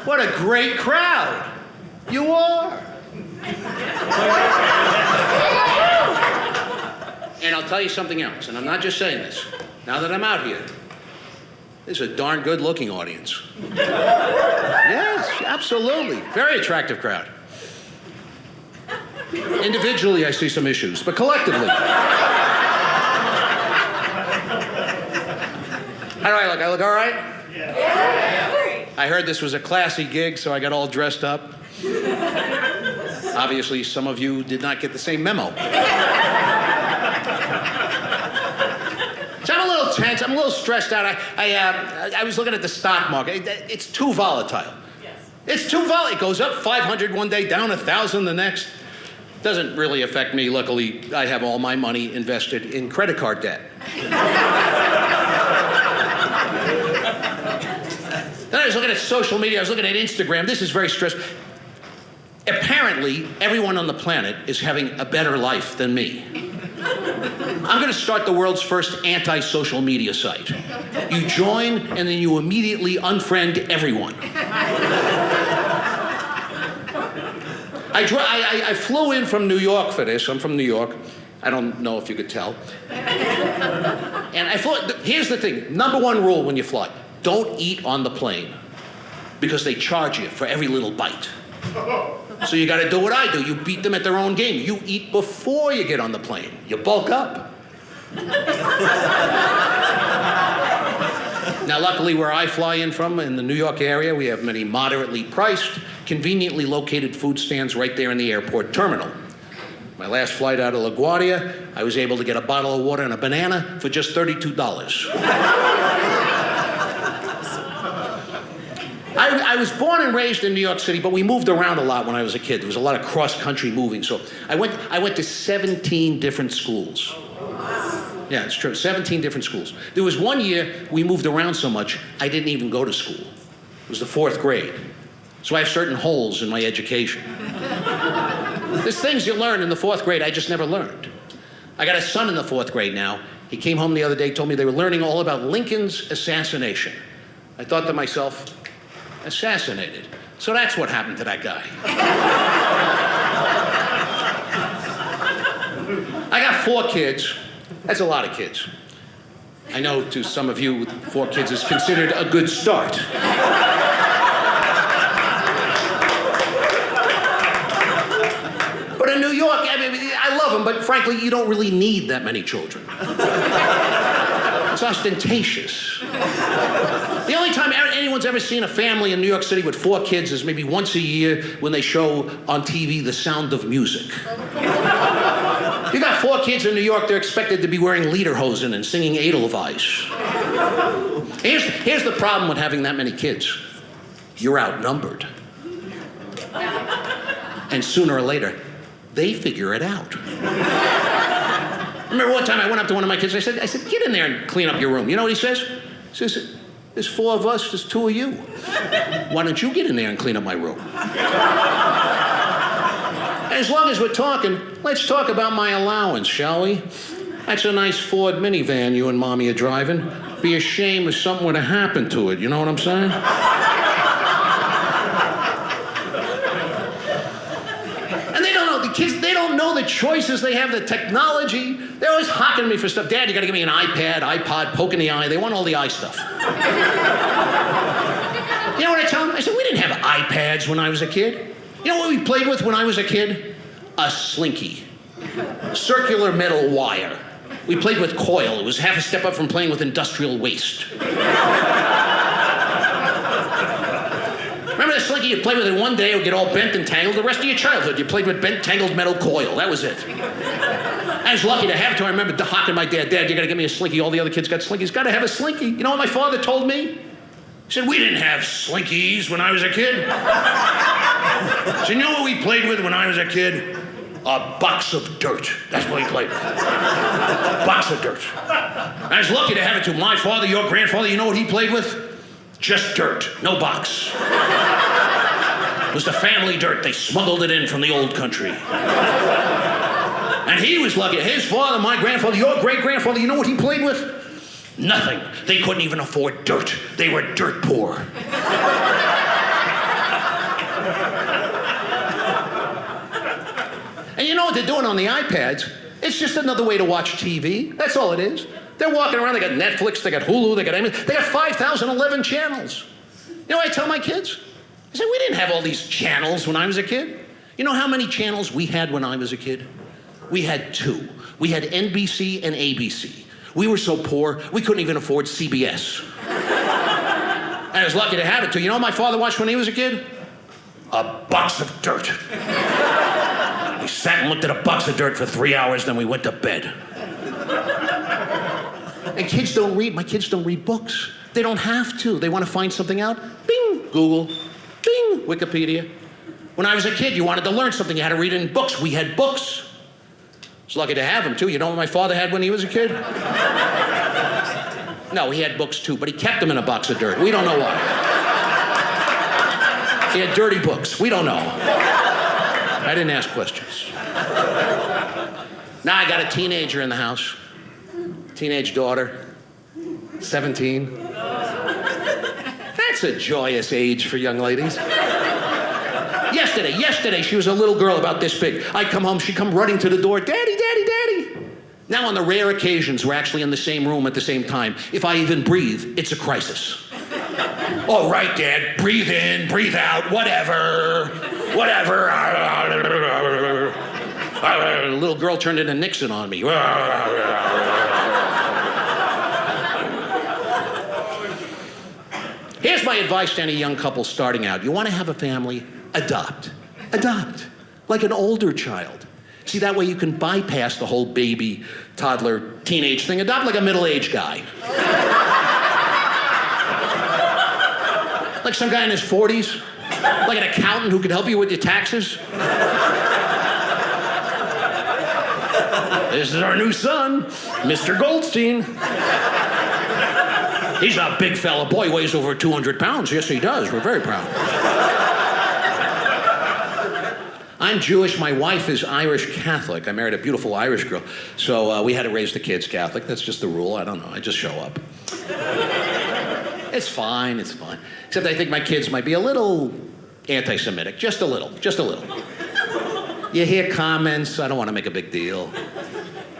What a great crowd. You are. And I'll tell you something else, and I'm not just saying this. Now that I'm out here, this is a darn good-looking audience. Yes, absolutely. Very attractive crowd. Individually, I see some issues, but collectively. How do I look? I look all right? Yeah. I heard this was a classy gig, so I got all dressed up. Obviously, some of you did not get the same memo. So I'm a little tense. I'm a little stressed out. I was looking at the stock market. It's too volatile. Yes. It's too volatile. It goes up 500 one day, down 1,000 the next. Doesn't really affect me. Luckily, I have all my money invested in credit card debt. Then I was looking at social media. I was looking at Instagram. This is very stressful. Apparently, everyone on the planet is having a better life than me. I'm going to start the world's first anti-social media site. You join, and then you immediately unfriend everyone. I flew in from New York for this. I'm from New York. I don't know if you could tell. And I flew. Here's the thing. Number one rule when you fly. Don't eat on the plane. Because they charge you for every little bite. So you got to do what I do. You beat them at their own game. You eat before you get on the plane. You bulk up. Now, luckily, where I fly in from, in the New York area, we have many moderately priced, conveniently located food stands right there in the airport terminal. My last flight out of LaGuardia, I was able to get a bottle of water and a banana for just $32. I was born and raised in New York City, but we moved around a lot when I was a kid. There was a lot of cross-country moving, so I went to 17 different schools. Yeah, it's true, 17 different schools. There was one year we moved around so much, I didn't even go to school. It was the 4th grade. So I have certain holes in my education. There's things you learn in the 4th grade I just never learned. I got a son in the 4th grade now. He came home the other day, told me they were learning all about Lincoln's assassination. I thought to myself, assassinated. So that's what happened to that guy. I got 4 kids. That's a lot of kids. I know to some of you, 4 kids is considered a good start. But in New York, I love them, but frankly, you don't really need that many children. It's ostentatious. The only time anyone's ever seen a family in New York City with 4 kids is maybe once a year when they show on TV The Sound of Music. You got 4 kids in New York, they're expected to be wearing lederhosen and singing Edelweiss. Here's the problem with having that many kids. You're outnumbered. And sooner or later, they figure it out. I remember one time I went up to one of my kids, I said, get in there and clean up your room. You know what he says? He says, there's 4 of us, there's 2 of you. Why don't you get in there and clean up my room? As long as we're talking, let's talk about my allowance, shall we? That's a nice Ford minivan you and Mommy are driving. Be a shame if something were to happen to it, you know what I'm saying? And they don't know, the kids, they don't know the choices they have, the technology. They're always hocking me for stuff. Dad, you gotta give me an iPad, iPod, poke in the eye. They want all the eye stuff. You know what I tell them? I said, we didn't have iPads when I was a kid. You know what we played with when I was a kid? A slinky. Circular metal wire. We played with coil. It was half a step up from playing with industrial waste. Remember the slinky? You played with it one day, it would get all bent and tangled. The rest of your childhood, you played with bent, tangled metal coil. That was it. I was lucky to have it, so I remember hocking my dad, Dad, you gotta give me a slinky. All the other kids got slinkies. Gotta have a slinky. You know what my father told me? He said, we didn't have slinkies when I was a kid. So you know what we played with when I was a kid? A box of dirt. That's what we played with. A box of dirt. I was lucky to have it to my father, your grandfather. You know what he played with? Just dirt, no box. It was the family dirt. They smuggled it in from the old country. And he was lucky. His father, my grandfather, your great-grandfather, you know what he played with? Nothing. They couldn't even afford dirt. They were dirt poor. they're doing on the iPads, it's just another way to watch TV. That's all it is. They're walking around, they got Netflix, they got Hulu, they got 5,011 channels. You know what I tell my kids? I said, we didn't have all these channels when I was a kid. You know how many channels we had when I was a kid? We had 2. We had NBC and ABC. We were so poor, we couldn't even afford CBS. And I was lucky to have it too. You know what my father watched when he was a kid? A box of dirt. We sat and looked at a box of dirt for 3 hours, then we went to bed. And kids don't read. My kids don't read books. They don't have to. They want to find something out. Bing, Google. Bing, Wikipedia. When I was a kid, you wanted to learn something, you had to read it in books. We had books. I was lucky to have them too. You know what my father had when he was a kid? No, he had books too, but he kept them in a box of dirt. We don't know why. He had dirty books. We don't know. I didn't ask questions. Now I got a teenager in the house. Teenage daughter, 17. That's a joyous age for young ladies. Yesterday, she was a little girl about this big. I'd come home, she'd come running to the door, Daddy, Daddy, Daddy. Now on the rare occasions we're actually in the same room at the same time, if I even breathe, it's a crisis. All right, Dad, breathe in, breathe out, whatever. The little girl turned into Nixon on me. Here's my advice to any young couple starting out. You want to have a family? Adopt. Adopt. Like an older child. See, that way you can bypass the whole baby, toddler, teenage thing. Adopt like a middle-aged guy. Like some guy in his 40s. Like an accountant who could help you with your taxes. This is our new son, Mr. Goldstein. He's a big fella. Boy, weighs over 200 pounds. Yes, he does. We're very proud. I'm Jewish. My wife is Irish Catholic. I married a beautiful Irish girl. So we had to raise the kids Catholic. That's just the rule. I don't know. I just show up. It's fine. It's fine. Except I think my kids might be a little anti-Semitic. Just a little. Just a little. You hear comments. I don't want to make a big deal.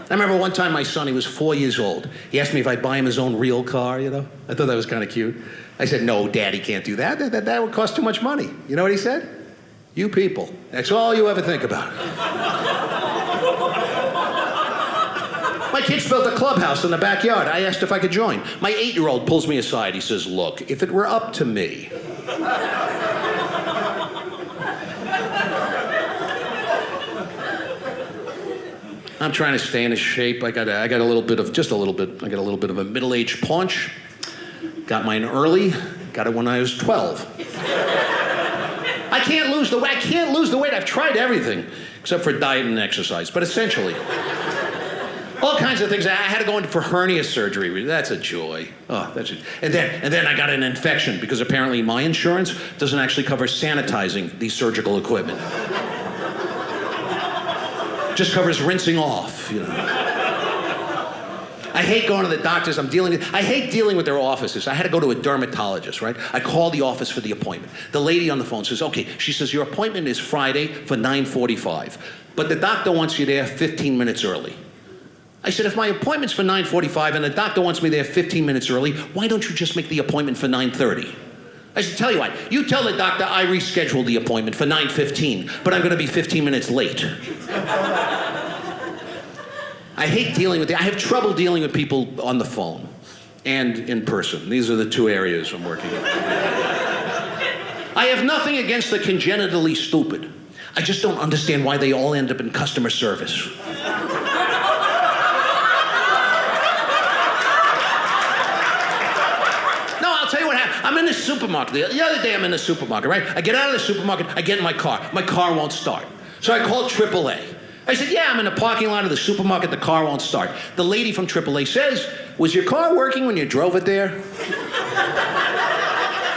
I remember one time my son, he was 4 years old. He asked me if I'd buy him his own real car, you know? I thought that was kind of cute. I said, no, Daddy can't do that. That would cost too much money. You know what he said? You people. That's all you ever think about. My kids built a clubhouse in the backyard. I asked if I could join. My 8-year-old pulls me aside. He says, look, if it were up to me. I'm trying to stay in shape. I got a little bit of a middle-aged paunch. Got mine early. Got it when I was 12. I can't lose the weight. I've tried everything except for diet and exercise. But essentially, all kinds of things. I had to go in for hernia surgery. That's a joy. Oh, that's it. And then I got an infection because apparently my insurance doesn't actually cover sanitizing the surgical equipment. Just covers rinsing off, you know. I hate going to the doctors. I hate dealing with their offices. I had to go to a dermatologist, right? I called the office for the appointment. The lady on the phone says, okay, she says, your appointment is Friday for 9:45, but the doctor wants you there 15 minutes early. I said, if my appointment's for 9:45 and the doctor wants me there 15 minutes early, why don't you just make the appointment for 9:30? I said, tell you what, you tell the doctor I rescheduled the appointment for 9:15, but I'm going to be 15 minutes late. I hate dealing with I have trouble dealing with people on the phone and in person. These are the two areas I'm working in. I have nothing against the congenitally stupid. I just don't understand why they all end up in customer service. I'm in the supermarket. The other day I'm in the supermarket, right? I get out of the supermarket, I get in my car. My car won't start. So I call AAA. I said, yeah, I'm in the parking lot of the supermarket, the car won't start. The lady from AAA says, was your car working when you drove it there?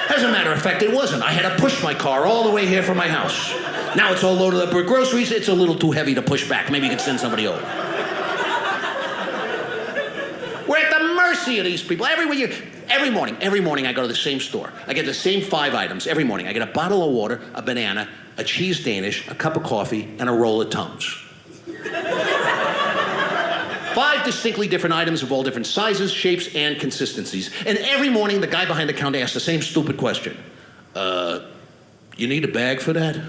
As a matter of fact, it wasn't. I had to push my car all the way here from my house. Now it's all loaded up with groceries. It's a little too heavy to push back. Maybe you could send somebody over. We're at the mercy of these people. Every morning I go to the same store. I get the same 5 items every morning. I get a bottle of water, a banana, a cheese Danish, a cup of coffee, and a roll of Tums. 5 distinctly different items of all different sizes, shapes, and consistencies. And every morning, the guy behind the counter asks the same stupid question. You need a bag for that?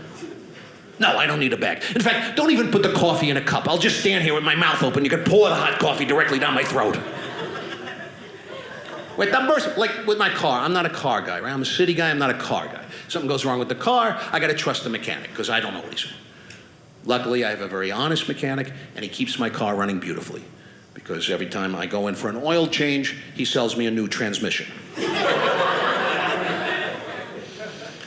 No, I don't need a bag. In fact, don't even put the coffee in a cup. I'll just stand here with my mouth open. You can pour the hot coffee directly down my throat. With numbers, like with my car, I'm not a car guy, right? I'm a city guy, I'm not a car guy. Something goes wrong with the car, I gotta trust the mechanic, because I don't always. Luckily, I have a very honest mechanic, and he keeps my car running beautifully. Because every time I go in for an oil change, he sells me a new transmission.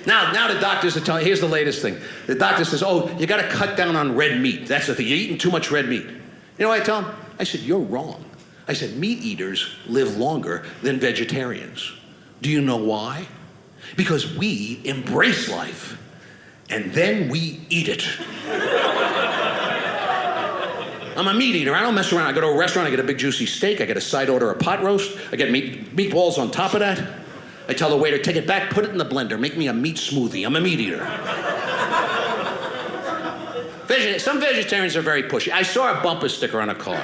Now the doctors are telling, here's the latest thing. The doctor says, oh, you gotta cut down on red meat. That's the thing, you're eating too much red meat. You know what I tell him? I said, you're wrong. I said, meat eaters live longer than vegetarians. Do you know why? Because we embrace life, and then we eat it. I'm a meat eater. I don't mess around. I go to a restaurant, I get a big juicy steak, I get a side order of pot roast, I get meatballs on top of that. I tell the waiter, take it back, put it in the blender, make me a meat smoothie. I'm a meat eater. Some vegetarians are very pushy. I saw a bumper sticker on a car.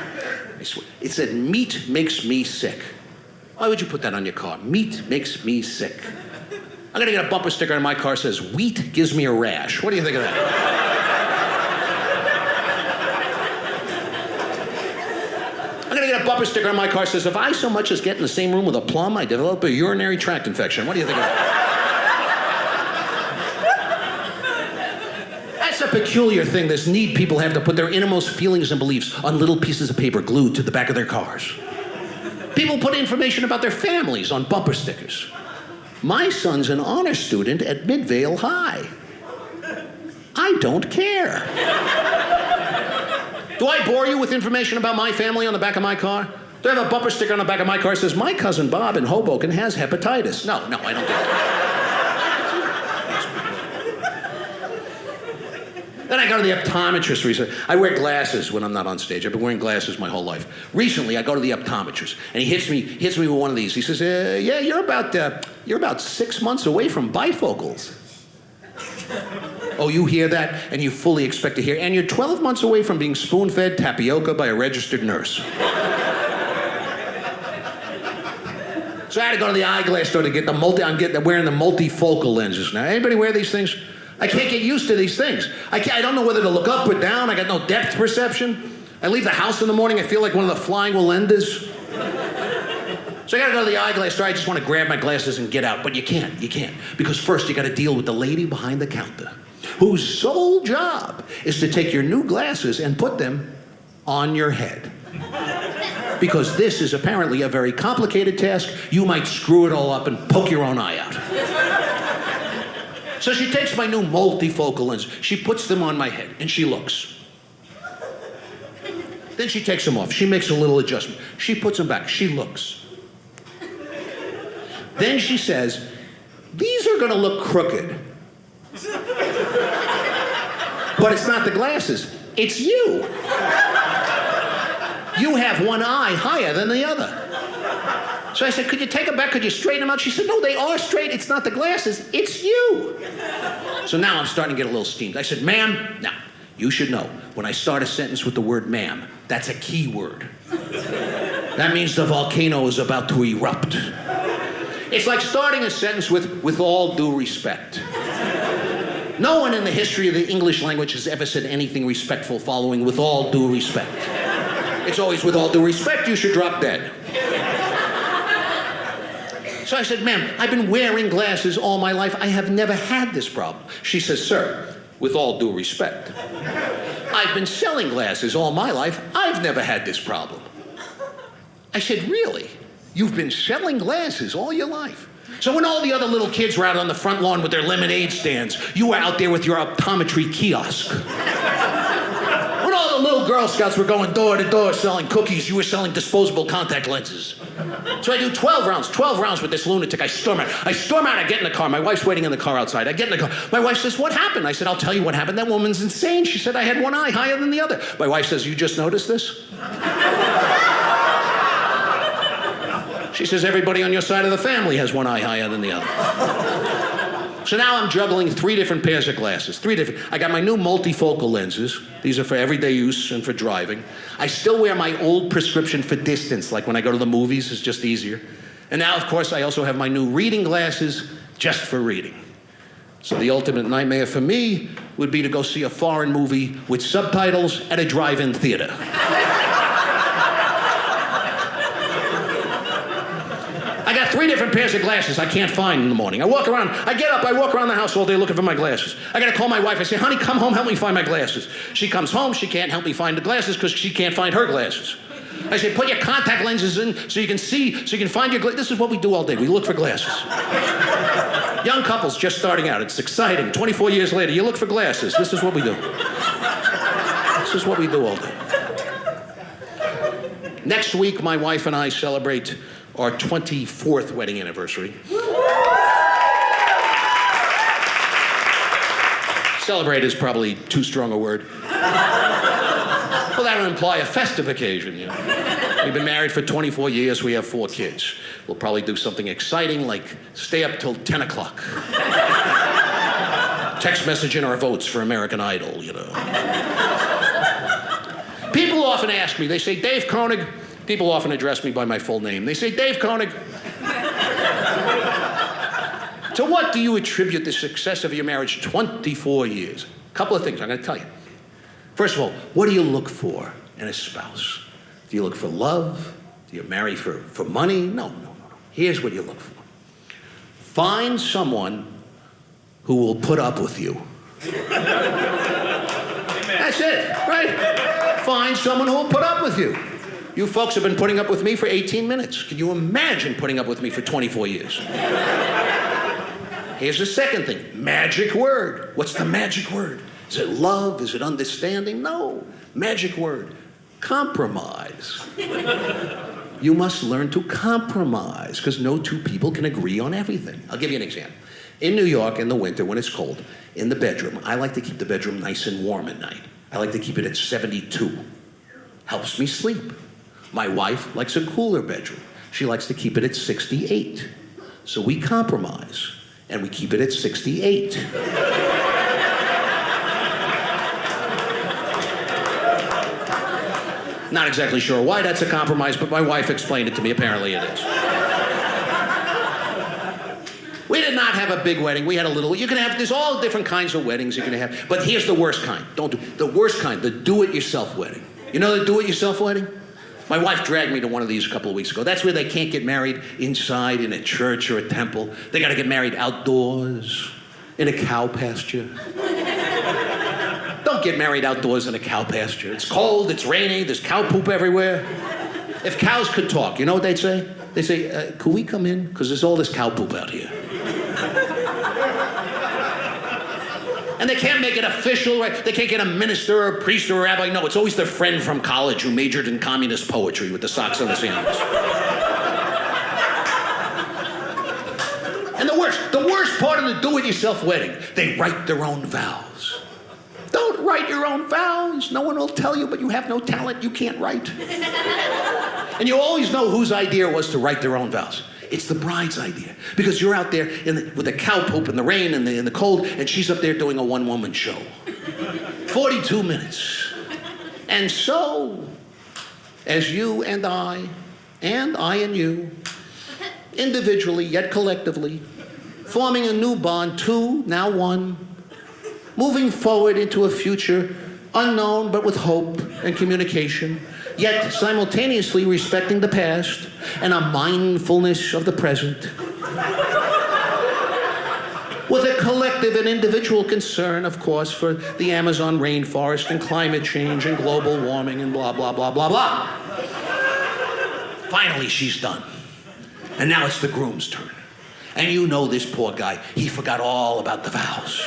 It said, meat makes me sick. Why would you put that on your car? Meat makes me sick. I'm gonna get a bumper sticker on my car that says, wheat gives me a rash. What do you think of that? I'm gonna get a bumper sticker on my car that says, if I so much as get in the same room with a plum, I develop a urinary tract infection. What do you think of that? That's a peculiar thing, this need people have to put their innermost feelings and beliefs on little pieces of paper glued to the back of their cars. People put information about their families on bumper stickers. My son's an honor student at Midvale High. I don't care. Do I bore you with information about my family on the back of my car? Do I have a bumper sticker on the back of my car that says, my cousin Bob in Hoboken has hepatitis? No, I don't do that. Then I go to the optometrist recently. I wear glasses when I'm not on stage. I've been wearing glasses my whole life. Recently, I go to the optometrist, and he hits me with one of these. He says, yeah, you're about 6 months away from bifocals. Oh, you hear that, and you fully expect to hear, and you're 12 months away from being spoon-fed tapioca by a registered nurse. So I had to go to the eyeglass store to get I'm wearing the multifocal lenses now. Anybody wear these things? I can't get used to these things. I don't know whether to look up or down. I got no depth perception. I leave the house in the morning, I feel like one of the flying Wallendas. So I gotta go to the eyeglass store. I just want to grab my glasses and get out. But you can't. Because first you gotta deal with the lady behind the counter, whose sole job is to take your new glasses and put them on your head. Because this is apparently a very complicated task. You might screw it all up and poke your own eye out. So she takes my new multifocal lens, she puts them on my head, and she looks. Then she takes them off, she makes a little adjustment. She puts them back, she looks. Then she says, these are gonna look crooked. But it's not the glasses, it's you. You have one eye higher than the other. So I said, could you take them back? Could you straighten them out? She said, no, they are straight. It's not the glasses. It's you. So now I'm starting to get a little steamed. I said, ma'am, now, you should know, when I start a sentence with the word ma'am, that's a key word. That means the volcano is about to erupt. It's like starting a sentence with all due respect. No one in the history of the English language has ever said anything respectful following with all due respect. It's always with all due respect, you should drop dead. So I said, ma'am, I've been wearing glasses all my life. I have never had this problem. She says, sir, with all due respect, I've been selling glasses all my life. I've never had this problem. I said, really? You've been selling glasses all your life? So when all the other little kids were out on the front lawn with their lemonade stands, you were out there with your optometry kiosk. When all the little Girl Scouts were going door to door selling cookies, you were selling disposable contact lenses. So I do 12 rounds with this lunatic. I storm out, I get in the car. My wife's waiting in the car outside. I get in the car. My wife says, what happened? I said, I'll tell you what happened. That woman's insane. She said I had one eye higher than the other. My wife says, you just noticed this? She says, everybody on your side of the family has one eye higher than the other. So now I'm juggling 3 different pairs of glasses. I got my new multifocal lenses. These are for everyday use and for driving. I still wear my old prescription for distance, like when I go to the movies, it's just easier. And now, of course, I also have my new reading glasses just for reading. So the ultimate nightmare for me would be to go see a foreign movie with subtitles at a drive-in theater. I got 3 different pairs of glasses I can't find in the morning. I walk around the house all day looking for my glasses. I gotta call my wife. I say, honey, come home, help me find my glasses. She comes home, she can't help me find the glasses because she can't find her glasses. I say, put your contact lenses in so you can see, so you can find your glasses. This is what we do all day. We look for glasses. Young couples just starting out. It's exciting. 24 years later, you look for glasses. This is what we do. This is what we do all day. Next week, my wife and I celebrate our 24th wedding anniversary. Celebrate is probably too strong a word. Well, that would imply a festive occasion, you know. We've been married for 24 years. We have 4 kids. We'll probably do something exciting like stay up till 10 o'clock. Text message in our votes for American Idol, you know. People often ask me, they say, Dave Konig. People often address me by my full name. They say, Dave Konig. To what do you attribute the success of your marriage 24 years? A couple of things I'm going to tell you. First of all, what do you look for in a spouse? Do you look for love? Do you marry for money? No. Here's what you look for. Find someone who will put up with you. That's it, right? Find someone who will put up with you. You folks have been putting up with me for 18 minutes. Can you imagine putting up with me for 24 years? Here's the second thing. Magic word. What's the magic word? Is it love? Is it understanding? No. Magic word. Compromise. You must learn to compromise because no 2 people can agree on everything. I'll give you an example. In New York in the winter when it's cold, in the bedroom, I like to keep the bedroom nice and warm at night. I like to keep it at 72. Helps me sleep. My wife likes a cooler bedroom. She likes to keep it at 68. So we compromise and we keep it at 68. Not exactly sure why that's a compromise, but my wife explained it to me. Apparently it is. We did not have a big wedding. We had a little. There's all different kinds of weddings you can have. But here's the worst kind. The worst kind, the do-it-yourself wedding. You know the do-it-yourself wedding? My wife dragged me to one of these a couple of weeks ago. That's where they can't get married inside in a church or a temple. They got to get married outdoors, in a cow pasture. Don't get married outdoors in a cow pasture. It's cold, it's rainy, there's cow poop everywhere. If cows could talk, you know what they'd say? They'd say, could we come in? Because there's all this cow poop out here. And they can't make it official, right? They can't get a minister or a priest or a rabbi. No, it's always their friend from college who majored in communist poetry with the socks on the sandals. And the worst part of the do-it-yourself wedding, they write their own vows. Don't write your own vows. No one will tell you, but you have no talent. You can't write. And you always know whose idea it was to write their own vows. It's the bride's idea. Because you're out there with the cow poop and the rain and the cold, and she's up there doing a one-woman show. 42 minutes. And so, as you and I and you, individually yet collectively, forming a new bond, 2, now 1, moving forward into a future unknown but with hope and communication, yet simultaneously respecting the past and a mindfulness of the present. With a collective and individual concern, of course, for the Amazon rainforest and climate change and global warming and blah, blah, blah, blah, blah. Finally, she's done. And now it's the groom's turn. And you know this poor guy, he forgot all about the vows.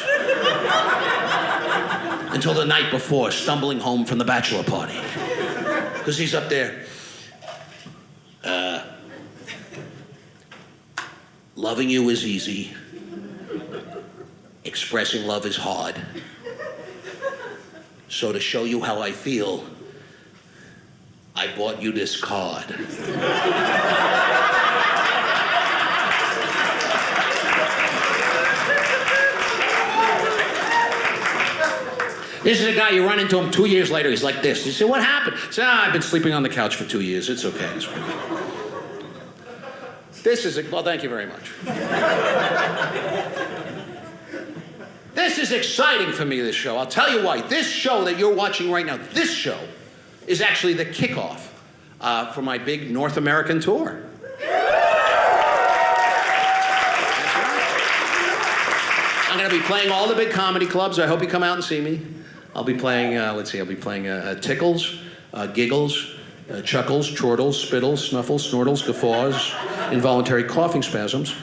Until the night before, stumbling home from the bachelor party. Because he's up there. Loving you is easy. Expressing love is hard. So to show you how I feel, I bought you this card. This is a guy, you run into him 2 years later, he's like this. You say, what happened? He said, I've been sleeping on the couch for 2 years. It's okay. It's okay. This is, well, thank you very much. This is exciting for me, this show. I'll tell you why. This show that you're watching right now, this show is actually the kickoff for my big North American tour. I'm going to be playing all the big comedy clubs. I hope you come out and see me. I'll be playing, Tickles, Giggles, Chuckles, Chortles, Spittles, Snuffles, Snortles, Guffaws, Involuntary Coughing Spasms,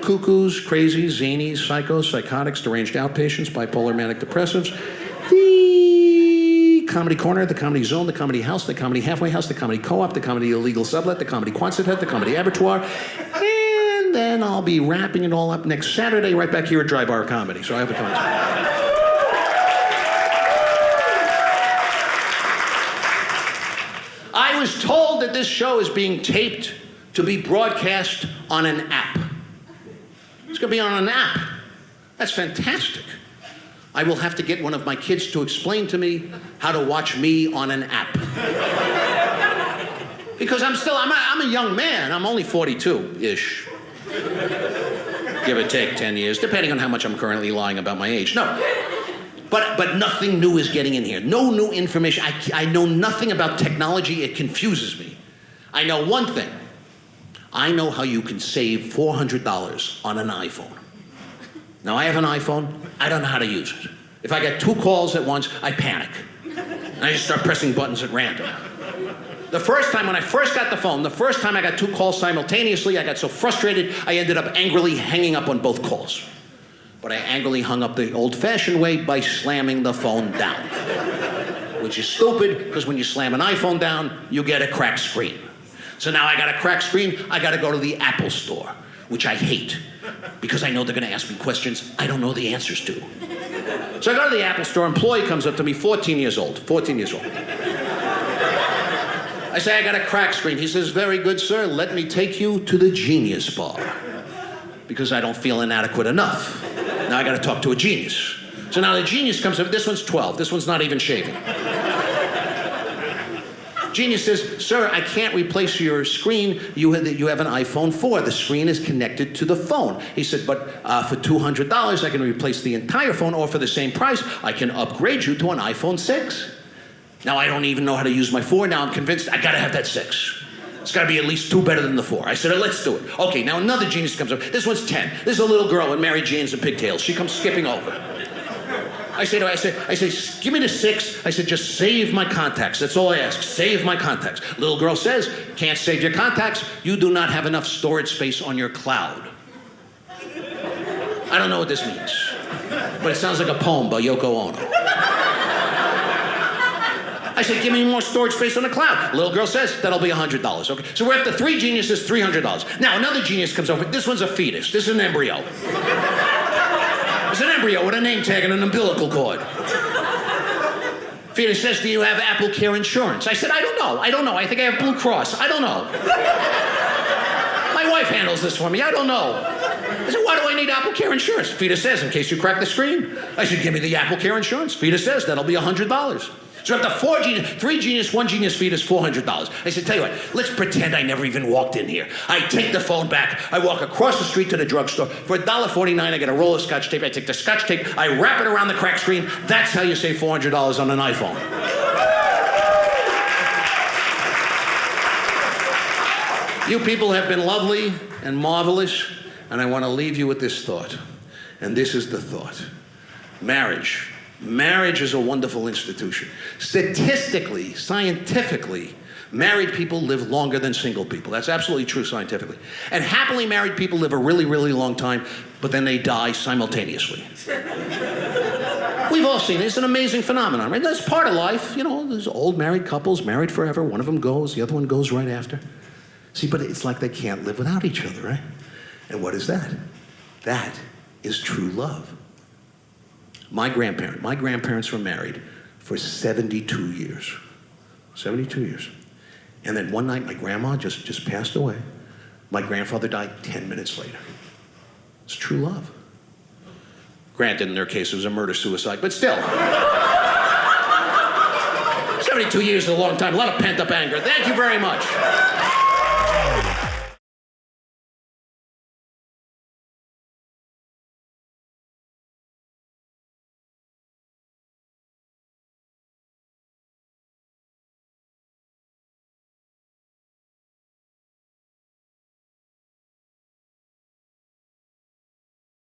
Cuckoos, Crazies, Zanies, Psychos, Psychotics, Deranged Outpatients, Bipolar Manic Depressives, the Comedy Corner, the Comedy Zone, the Comedy House, the Comedy Halfway House, the Comedy Co-op, the Comedy Illegal Sublet, the Comedy Quonset Hut, the Comedy Abattoir, and then I'll be wrapping it all up next Saturday right back here at Dry Bar Comedy. So I hope you come out. I was told that this show is being taped to be broadcast on an app. It's going to be on an app. That's fantastic. I will have to get one of my kids to explain to me how to watch me on an app. Because I'm a young man. I'm only 42-ish. Give or take 10 years, depending on how much I'm currently lying about my age. No. But nothing new is getting in here. No new information. I know nothing about technology. It confuses me. I know one thing. I know how you can save $400 on an iPhone. Now, I have an iPhone. I don't know how to use it. If I get 2 calls at once, I panic. And I just start pressing buttons at random. The first time, when I first got the phone, the first time I got 2 calls simultaneously, I got so frustrated, I ended up angrily hanging up on both calls. But I angrily hung up the old-fashioned way by slamming the phone down. Which is stupid, because when you slam an iPhone down, you get a cracked screen. So now I got a cracked screen, I got to go to the Apple store, which I hate, because I know they're going to ask me questions I don't know the answers to. So I go to the Apple store, employee comes up to me, 14 years old. I say, I got a cracked screen. He says, very good, sir. Let me take you to the Genius Bar. Because I don't feel inadequate enough. Now I got to talk to a genius. So now the genius comes up. This one's 12. This one's not even shaving. Genius says, sir, I can't replace your screen. You have an iPhone 4. The screen is connected to the phone. He said, but for $200, I can replace the entire phone, or for the same price, I can upgrade you to an iPhone 6. Now I don't even know how to use my 4. Now I'm convinced I got to have that 6. It's got to be at least 2 better than the 4. I said, let's do it. Okay, now another genius comes up. This one's 10. This is a little girl with Mary Janes and pigtails. She comes skipping over. I say, give me the 6. I said, just save my contacts. That's all I ask. Save my contacts. Little girl says, can't save your contacts. You do not have enough storage space on your cloud. I don't know what this means, but it sounds like a poem by Yoko Ono. I said, give me more storage space on the cloud. Little girl says, that'll be $100. Okay, so we're up to 3 geniuses, $300. Now another genius comes over. This one's a fetus. This is an embryo. It's an embryo with a name tag and an umbilical cord. Fetus says, do you have Apple Care insurance? I said, I don't know. I think I have Blue Cross. I don't know. My wife handles this for me. I don't know. I said, why do I need Apple Care insurance? Fetus says, in case you crack the screen. I said, give me the Apple Care insurance. Fetus says, that'll be $100. So after 3 genius, 1 genius fetus, $400. I said, tell you what, let's pretend I never even walked in here. I take the phone back. I walk across the street to the drugstore. For $1.49, I get a roll of Scotch tape. I take the Scotch tape. I wrap it around the cracked screen. That's how you save $400 on an iPhone. You people have been lovely and marvelous, and I want to leave you with this thought. And this is the thought. Marriage is a wonderful institution. Statistically, scientifically, married people live longer than single people. That's absolutely true scientifically. And happily married people live a really, really long time, but then they die simultaneously. We've all seen it. It's an amazing phenomenon, right? That's part of life. You know, there's old married couples, married forever. One of them goes, the other one goes right after. See, but it's like they can't live without each other, right? And what is that? That is true love. My grandparents were married for 72 years. 72 years. And then one night, my grandma just passed away. My grandfather died 10 minutes later. It's true love. Granted, in their case, it was a murder-suicide, but still. 72 years is a long time. A lot of pent-up anger. Thank you very much.